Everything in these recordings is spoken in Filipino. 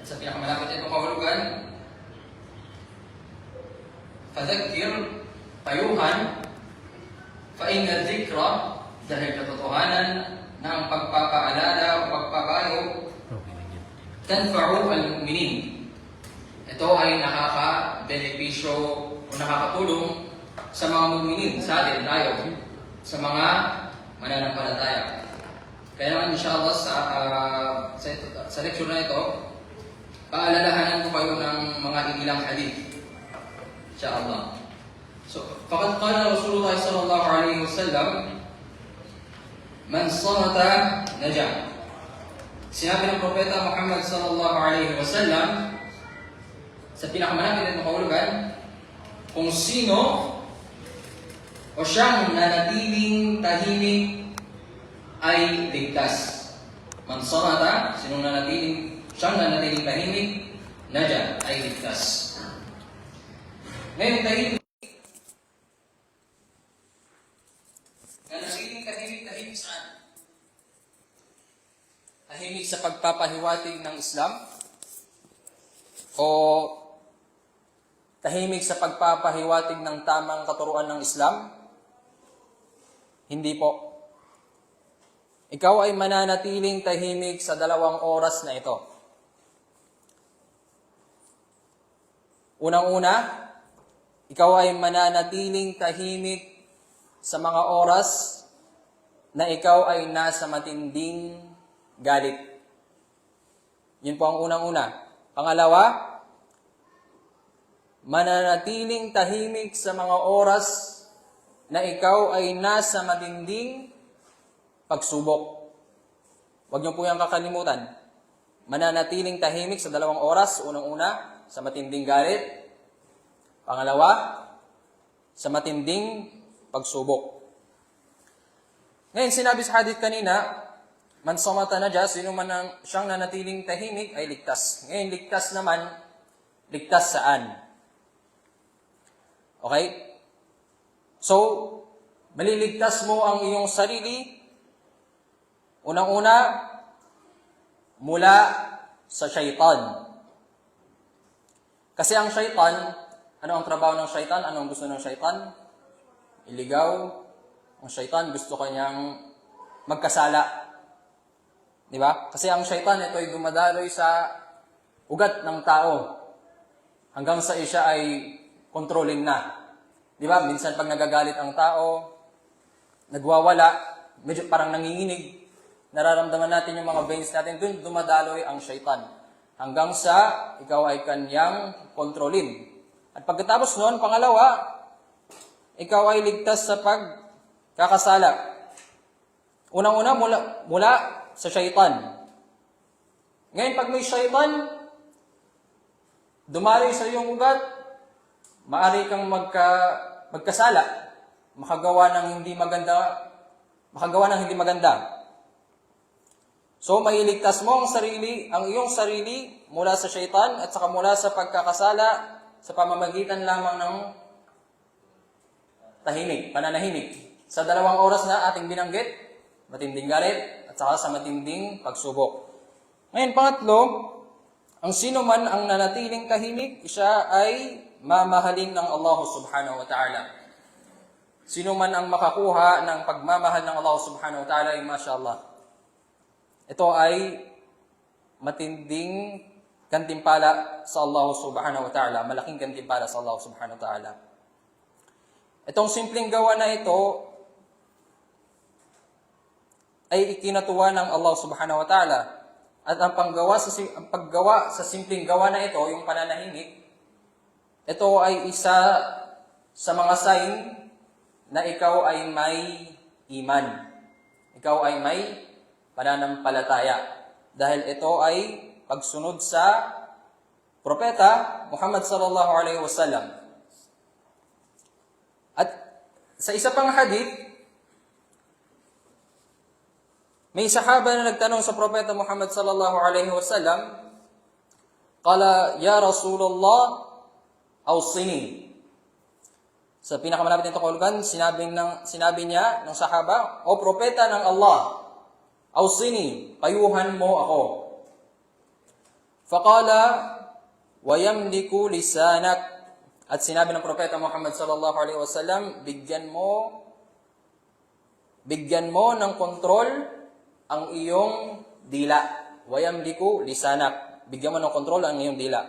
Sa pinakamalapit na itong kahulugan, fadhakkir, payuhan, fa inna dhikra, dahil katotohanan na ang pagpapaalala o pagpapayo tanfa'u al-mu'minin. Ito ay nakaka-benepisyo o nakakatulong sa mga mu'minin, sa atin, tayo, sa mga mananampalataya. Kaya naman inshallah sa lecture na ito, paalalahanan ko kayo ng mga ilang hadith. Inshallah. So, faqad qala Rasulullah sallallahu alaihi wasallam, man samata naja. Sinabi ng Propeta Muhammad sallallahu alaihi wasallam sa pinakamalapit na kahulugan, kung sino o siyang nanatiling tahimik ay ligtas. Man samata, siyang nanatiling tahimik, naja, ay ligtas. Ngayon, tahimik saan? Tahimik sa pagpapahiwatig ng Islam? O tahimik sa pagpapahiwatig ng tamang katuruan ng Islam? Hindi po. Ikaw ay mananatiling tahimik sa 2 oras na ito. Unang-una, ikaw ay mananatiling tahimik sa mga oras na ikaw ay nasa matinding galit. Yun po ang unang-una. Pangalawa, mananatiling tahimik sa mga oras na ikaw ay nasa matinding pagsubok. Huwag niyo po yung kakalimutan. Mananatiling tahimik sa 2 oras. Unang-una, sa matinding galit. Pangalawa, sa matinding pagsubok. Ngayon, sinabi sa hadith kanina, man samata naja, sino man siyang nanatiling tahimik ay ligtas. Ngayon, ligtas naman, ligtas saan? Okay? So, maliligtas mo ang iyong sarili, unang-una, mula sa syaitan. Kasi ang syaitan, ano ang trabaho ng syaitan? Ano ang gusto ng syaitan? Iligaw. Ang syaitan gusto kanyang magkasala. Di ba? Kasi ang syaitan, ito ay dumadaloy sa ugat ng tao hanggang sa siya ay controlling na. Di ba? Minsan pag nagagalit ang tao, nagwawala, medyo parang nanginginig, nararamdaman natin yung mga veins natin, dun dumadaloy ang syaitan. Hanggang sa ikaw ay kanyang kontrolin. At pagkatapos noon, pangalawa, ikaw ay ligtas sa pagkakasala. Unang-una, mula sa syaitan. Ngayon, pag may syaitan, dumaloy sa iyong ugat, maaari kang magkasala, makagawa ng hindi maganda. So, mailigtas mo ang iyong sarili mula sa syaitan at saka mula sa pagkakasala sa pamamagitan lamang ng pananahimik. Sa 2 oras na ating binanggit, matinding galit at saka sa matinding pagsubok. Ngayon, pangatlo, ang sino man ang nanatiling tahimik, siya ay mamahalin ng Allah subhanahu wa ta'ala. Sino man ang makakuha ng pagmamahal ng Allah subhanahu wa ta'ala, ay mashallah. Ito ay matinding gantimpala sa Allah subhanahu wa ta'ala, malaking gantimpala sa Allah subhanahu wa ta'ala. Itong simpleng gawa na ito ay ikinatuwa ng Allah subhanahu wa ta'ala. At ang paggawa sa simpleng gawa na ito, yung pananahimik, ito ay isa sa mga sign na ikaw ay may iman. Ikaw ay may pananampalataya. Dahil ito ay pagsunod sa Propeta Muhammad sallallahu alaihi wasallam. At sa isa pang hadith, may sahaba na nagtanong sa Propeta Muhammad sallallahu alaihi wasallam, qala, ya Rasulullah, awsini. Sa pinakamalapit nito kahulugan, sinabi niya ng sahaba, o Propeta ng Allah, awsini, payuhan mo ako. Faqala, وَيَمْلِكُ لِسَانَكَ. At sinabi ng Propeta Muhammad sallallahu alaihi wasallam, bigyan mo ng kontrol ang iyong dila. وَيَمْلِكُ لِسَانَكَ. Bigyan mo ng kontrol ang iyong dila.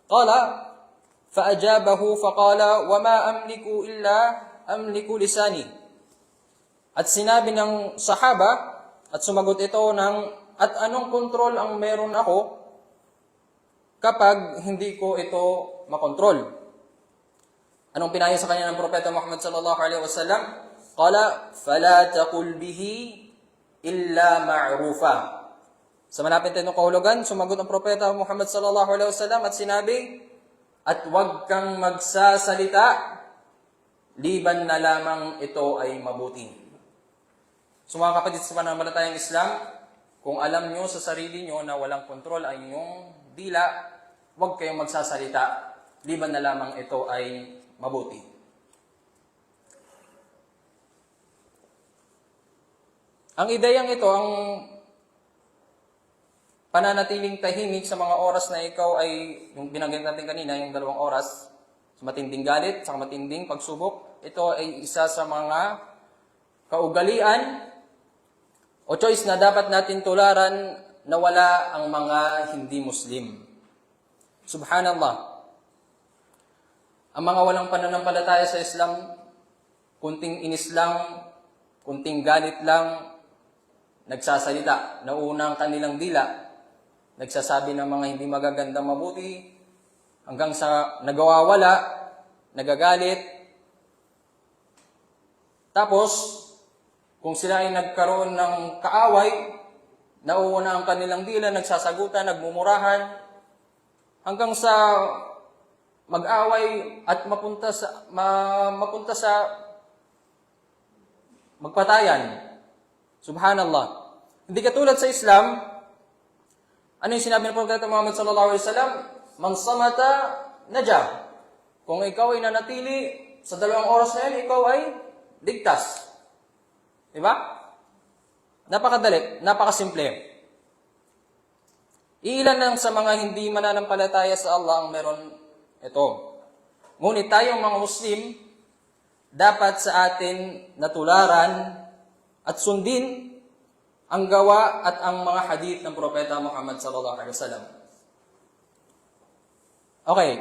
Qala, فَأَجَابَهُ فَقَالَ وَمَا أَمْلِكُ إِلَّا أَمْلِكُ لِسَانِي. At sinabi ng sahaba, at sumagot ito at anong kontrol ang meron ako kapag hindi ko ito makontrol? Anong pinayo sa kanya ng Propeta Muhammad sallallahu alaihi wasallam? Qala, fala taqul bihi illa ma'rufa. Sa malapit nitong kahulugan, sumagot ang Propeta Muhammad sallallahu alaihi wasallam at sinabi, at huwag kang magsasalita liban na lamang ito ay mabuti. So mga kapatid sa pananampalatayang Islam, kung alam nyo sa sarili nyo na walang kontrol ang inyong dila, huwag kayong magsasalita liban na lamang ito ay mabuti. Ang ideyang ito, ang pananatiling tahimik sa mga oras na ikaw ay, yung binanggit natin kanina, yung 2 oras, sa matinding galit, sa matinding pagsubok, ito ay isa sa mga kaugalian o choice na dapat natin tularan na wala ang mga hindi Muslim. Subhanallah. Ang mga walang pananampalataya sa Islam, kunting inis lang, kunting galit lang, nagsasalita, nauna ang kanilang dila, nagsasabi ng mga hindi magagandang mabuti, hanggang sa nagawawala, nagagalit. Tapos, kung sila ay nagkaroon ng kaaway, nauuna ang kanilang dila, nagsasagutan, nagmumurahan, hanggang sa mag-away at mapunta sa magpatayan. Subhanallah. Hindi katulad sa Islam, ano yung sinabi ng Propeta Muhammad sallallahu alaihi wasallam? Man samata naja. Kung ikaw ay nanatili sa 2 oras na yan, ikaw ay ligtas. Diba? Napakadali, napakasimple. Ilan lang sa mga hindi mananampalataya sa Allah ang meron ito. Ngunit tayong mga Muslim, dapat sa atin natularan at sundin ang gawa at ang mga hadith ng Propeta Muhammad sallallahu alaihi wasallam. Okay.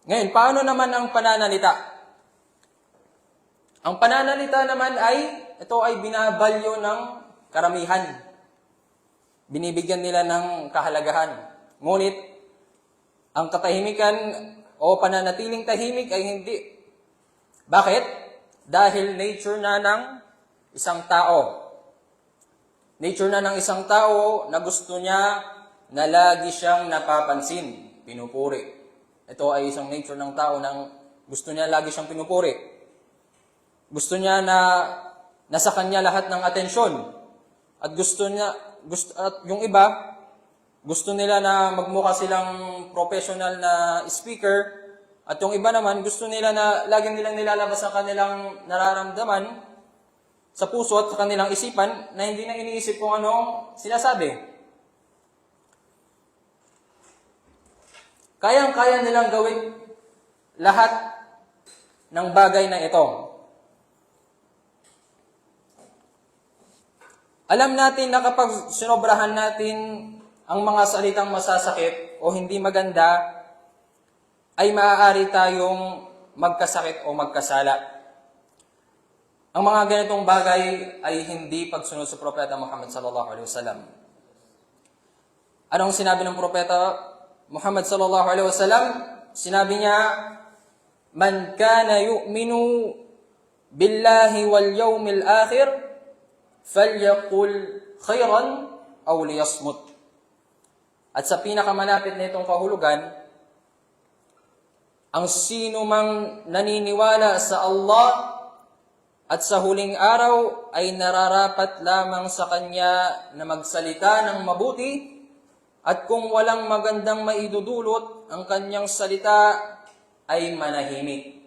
Ngayon, paano naman ang pananalita? Ang pananalita naman ito ay binabalyo ng karamihan. Binibigyan nila ng kahalagahan. Ngunit, ang katahimikan o pananatiling tahimik ay hindi. Bakit? Dahil nature na ng isang tao. Nature na ng isang tao na gusto niya na lagi siyang napapansin, pinupuri. Ito ay isang nature ng tao na gusto niya lagi siyang pinupuri. Gusto niya na nasa kanya lahat ng atensyon. At yung iba, gusto nila na magmukha silang professional na speaker. At yung iba naman, gusto nila na laging nilang nilalabas ang kanilang nararamdaman sa puso at sa kanilang isipan na hindi na iniisip kung anong sinasabi. Kayang-kaya nilang gawin lahat ng bagay na ito. Alam natin na kapag sinobrahan natin ang mga salitang masasakit o hindi maganda, ay maaari tayong magkasakit o magkasala. Ang mga ganitong bagay ay hindi pagsunod sa Propeta Muhammad sallallahu alaihi wasallam. Anong sinabi ng Propeta Muhammad sallallahu alaihi wasallam? Sinabi niya, man kana yu'minu billahi wal yawmil akhir, falyaqul khayran aw liyasmut. At sa pinakamalapit na itong kahulugan, ang sino mang naniniwala sa Allah at sa huling araw ay nararapat lamang sa kanya na magsalita ng mabuti, at kung walang magandang maidudulot ang kanyang salita ay manahimik.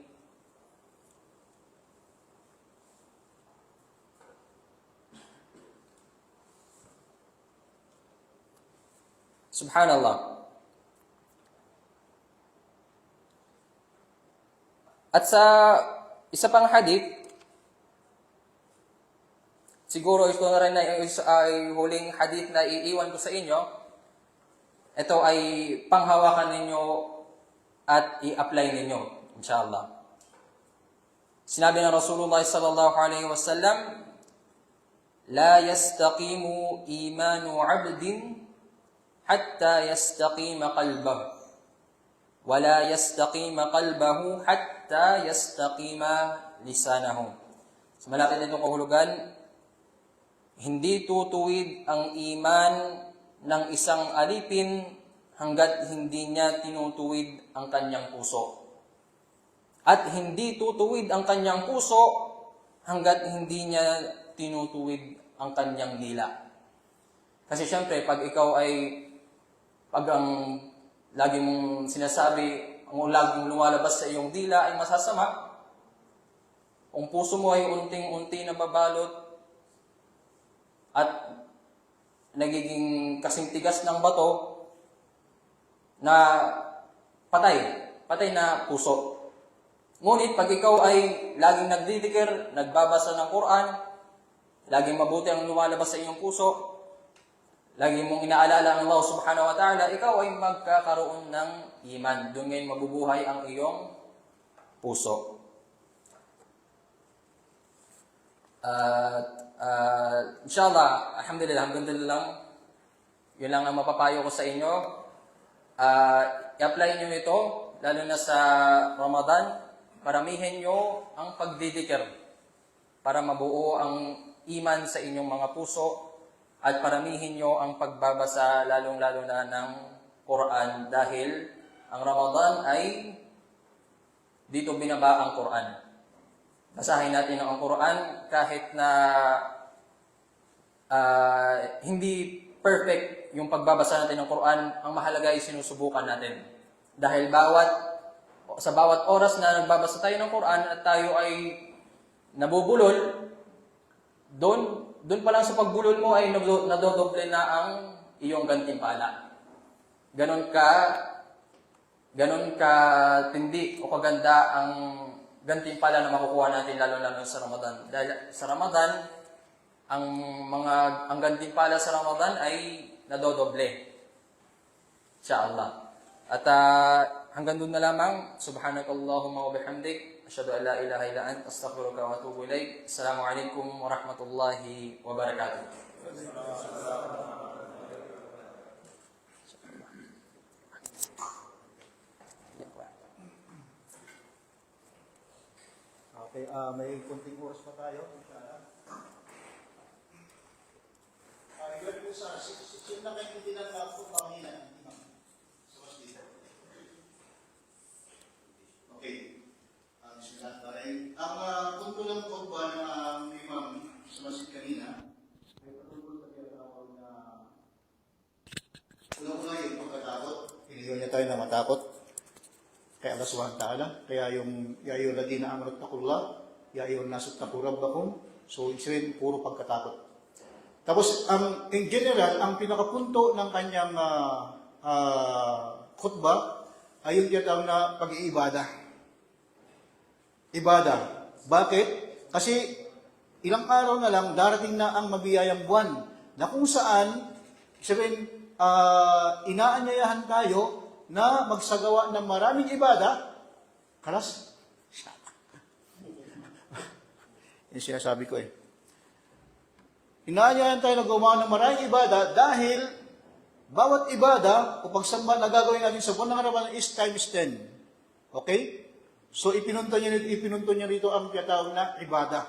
Subhanallah. At sa isa pang hadith, siguro ito na rin ay huling hadith na iiwan ko sa inyo. Ito ay panghawakan ninyo at i-apply ninyo, inshallah. Sinabi ng Rasulullah sallallahu alaihi wasallam, "La yastaqimu imanu 'abdin hatta yastaqima qalbahu, wa la yastaqima qalbahu hatta yastaqima lisanahu." So malapit na itong kahulugan, hindi tutuwid ang iman ng isang alipin hanggat hindi niya tinutuwid ang kanyang puso. At hindi tutuwid ang kanyang puso hanggat hindi niya tinutuwid ang kanyang dila. Kasi syempre, pag ikaw ay, pag ang lagi mong sinasabi, ang laging lumalabas sa iyong dila ay masasama, ang puso mo ay unting-unti na babalot at nagiging kasing tigas ng bato na patay na puso. Ngunit pag ikaw ay laging nagdidikir, nagbabasa ng Quran, laging mabuti ang lumalabas sa iyong puso, lagi mong inaalala ang Allah subhanahu wa ta'ala, ikaw ay magkakaroon ng iman. Doon ngayon mabubuhay ang iyong puso. Inshallah, alhamdulillah, hanggang lang. Yun lang ang mapapayo ko sa inyo. I-apply nyo ito, lalo na sa Ramadan. Paramihin nyo ang pagdidikir para mabuo ang iman sa inyong mga puso at paramihin nyo ang pagbabasa lalong-lalo na ng Quran dahil ang Ramadan ay dito binaba ang Quran. Basahin natin ang Quran kahit na hindi perfect yung pagbabasa natin ng Quran, ang mahalaga ay sinusubukan natin. Dahil sa bawat oras na nagbabasa tayo ng Quran at tayo ay nabubulol, doon pa lang sa pagbulol mo ay nadodoble na ang iyong gantimpala. Ganon ka tindi o kaganda ang gantimpala na makukuha natin lalo-lalo sa Ramadan. Dahil sa Ramadan, ang gantimpala sa Ramadan ay nadodoble. Inshallah. At hanggang doon na lamang. Subhanakallahumma wa bihamdik. Asyhadu an la ilaha illa anta astaghfiruka wa atubu ilaik. Assalamualaikum warahmatullahi wabarakatuh. Okay, may kunting oras pa tayo. Ilan po sa sino na kayo hindi lang po panginan? Okay. Ang punto lang po ba na may ma'am sa masid kanina ay patungkol sa tinatawag na una-una yung pagkatakot. Pinigaw niya tayo na matakot. Kaya Allah subhanahu wa ta'ala. Kaya yung yayo ladina amanat takullah, yayo nasut takurabbakum. So, isabihin, puro pagkatakot. Tapos, in general, ang pinakapunto ng kanyang khutbah ay yung tinatawag na pag-iibada. Ibada. Bakit? Kasi ilang araw na lang, darating na ang mabiyayang buwan na kung saan, sabihin, inaanyayahan tayo na magsagawa ng maraming ibada. Kalas? Yan sinasabi ko eh. Inaanyayahan tayo na gumawa ng maraming ibada dahil bawat ibada o pagsamba na gagawin natin sa buwan ng Ramadan is times 10. Okay? So, ipinunto niya rito ang tinatawag na ibada.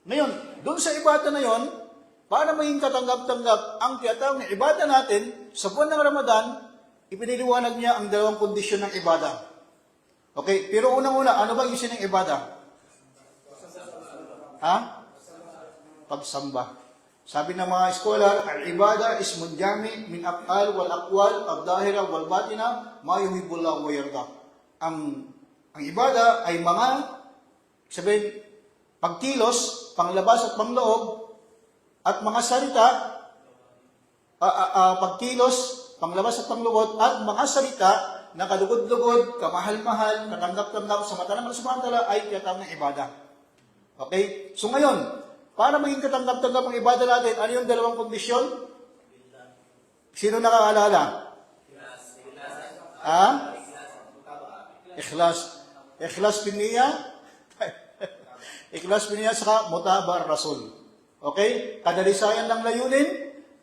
Ngayon, doon sa ibada na yon, para maging katanggap-tanggap ang tinatawag na ibada natin sa buwan ng Ramadan, ipiniliwanag niya ang dalawang kondisyon ng ibada. Okay? Pero unang-una, ano ba yung isin ng ibada? Ha? Pagsamba. Sabi ng mga scholar, al-ibada ismun jami min af'al wal aqwal ad-dahira wal batina ma yuhibbullahu wa yarda. Ang ibada ay mga sabihin pagkilos, panglabas at pangloob at mga salita pagkilos, panglabas at panglubot, at mga salita na kalugod-lugod, kamahal-mahal, katanggap-tanggap sa mata ng Allah subhanahu wa ta'ala ay tinatawag na ibada. Okay? So ngayon, para maging katanggap-tanggap ang ibada natin, ano yung dalawang kondisyon? Sino nakakaalala? Ikhlas. Ikhlas biniya. Ikhlas biniya saka mutabar rasul. Okay? Kadalisayan ng layunin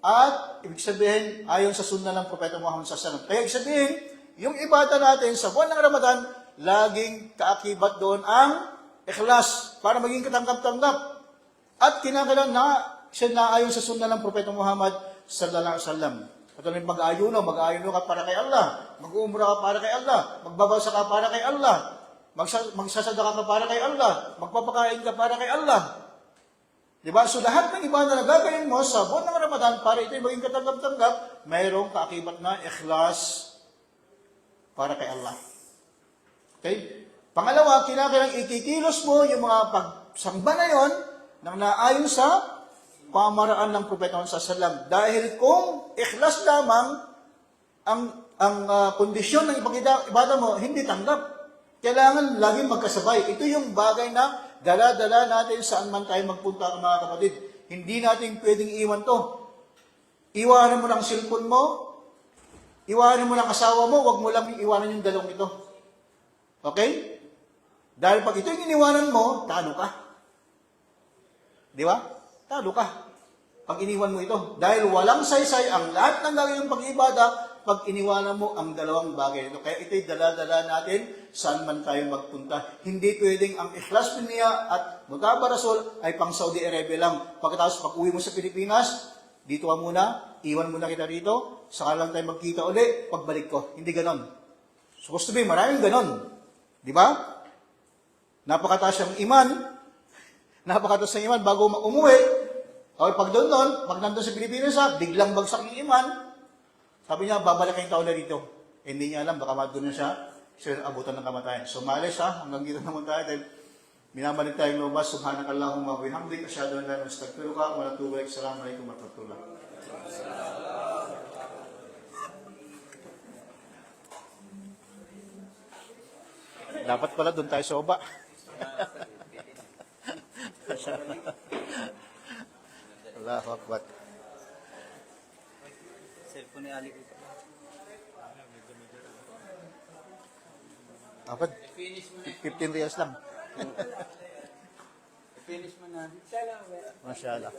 at ibig sabihin ayon sa sunna ng Propeta Muhammad SAW. Kaya ibig sabihin, yung ibada natin sa buwan ng Ramadan, laging kaakibat doon ang ikhlas para maging katanggap-tanggap. At kinakailangan na siya naayon sa sunna ng Propeta Muhammad sallallahu alaihi wasallam. Katulad mag-ayuno ka para kay Allah, mag-uumra ka para kay Allah, magbabasa ka para kay Allah, magsasadaka ka para kay Allah, magpapakain ka para kay Allah. Diba? So lahat ng ibada na gagawin mo sa buwan ng Ramadan para ito'y maging katanggap-tanggap, mayroong kaakibat na ikhlas para kay Allah. Okay? Pangalawa, kinakailangan ikikilos mo yung mga pagsamba na yon nang naayon sa pamaraan ng Propeta Muhammad SAW. Dahil kung ikhlas lamang ang kondisyon ng ibada mo, hindi tanggap. Kailangan laging magkasabay. Ito yung bagay na dala-dala natin saan man tayo magpunta, mga kapatid. Hindi natin pwedeng iwan to. Iwanan mo ng cellphone mo, iwanan mo ng asawa mo, wag mo lang iwanan yung dalawang ito. Okay? Dahil pag ito yung iniwanan mo, talo ka. Di ba? Talo ka. Pag iniwan mo ito. Dahil walang saysay ang lahat ng gagawin ng pag-ibada pag iniwanan mo ang dalawang bagay nito. Kaya ito'y dala-dala natin saan man tayo magpunta. Hindi pwedeng ang ikhlas niya at mutaba rasul ay pang Saudi Arabia lang. Pagkatapos pag uwi mo sa Pilipinas, dito ka muna, iwan muna kita rito, saka lang tayo magkita uli, pagbalik ko. Hindi ganon. Supposed to be, maraming ganon. Di ba? Napakataas ang iman. Napakataas ang iman bago umuwi. O pag doon, pag nandun sa Pilipinas, biglang bagsak yung iman. Sabi niya, babalik kayong taon na dito. Hindi niya alam, baka doon na siya abutan ng kamatayan. So, maalis hanggang dito naman tayo dahil minamalik tayong lumabas. Subhanakallahumma wa bihamdik, asyhadu an la ilaha illa anta astaghfiruka wa atubu ilaik. Assalamualaikum warahmatullahi wabarakatuh. Dapat pala doon tayo sa oba. Allahu Akbar. Cellphone ni Ali ko. Dapat 15 riyals lang. Finish mo na. Mashallah.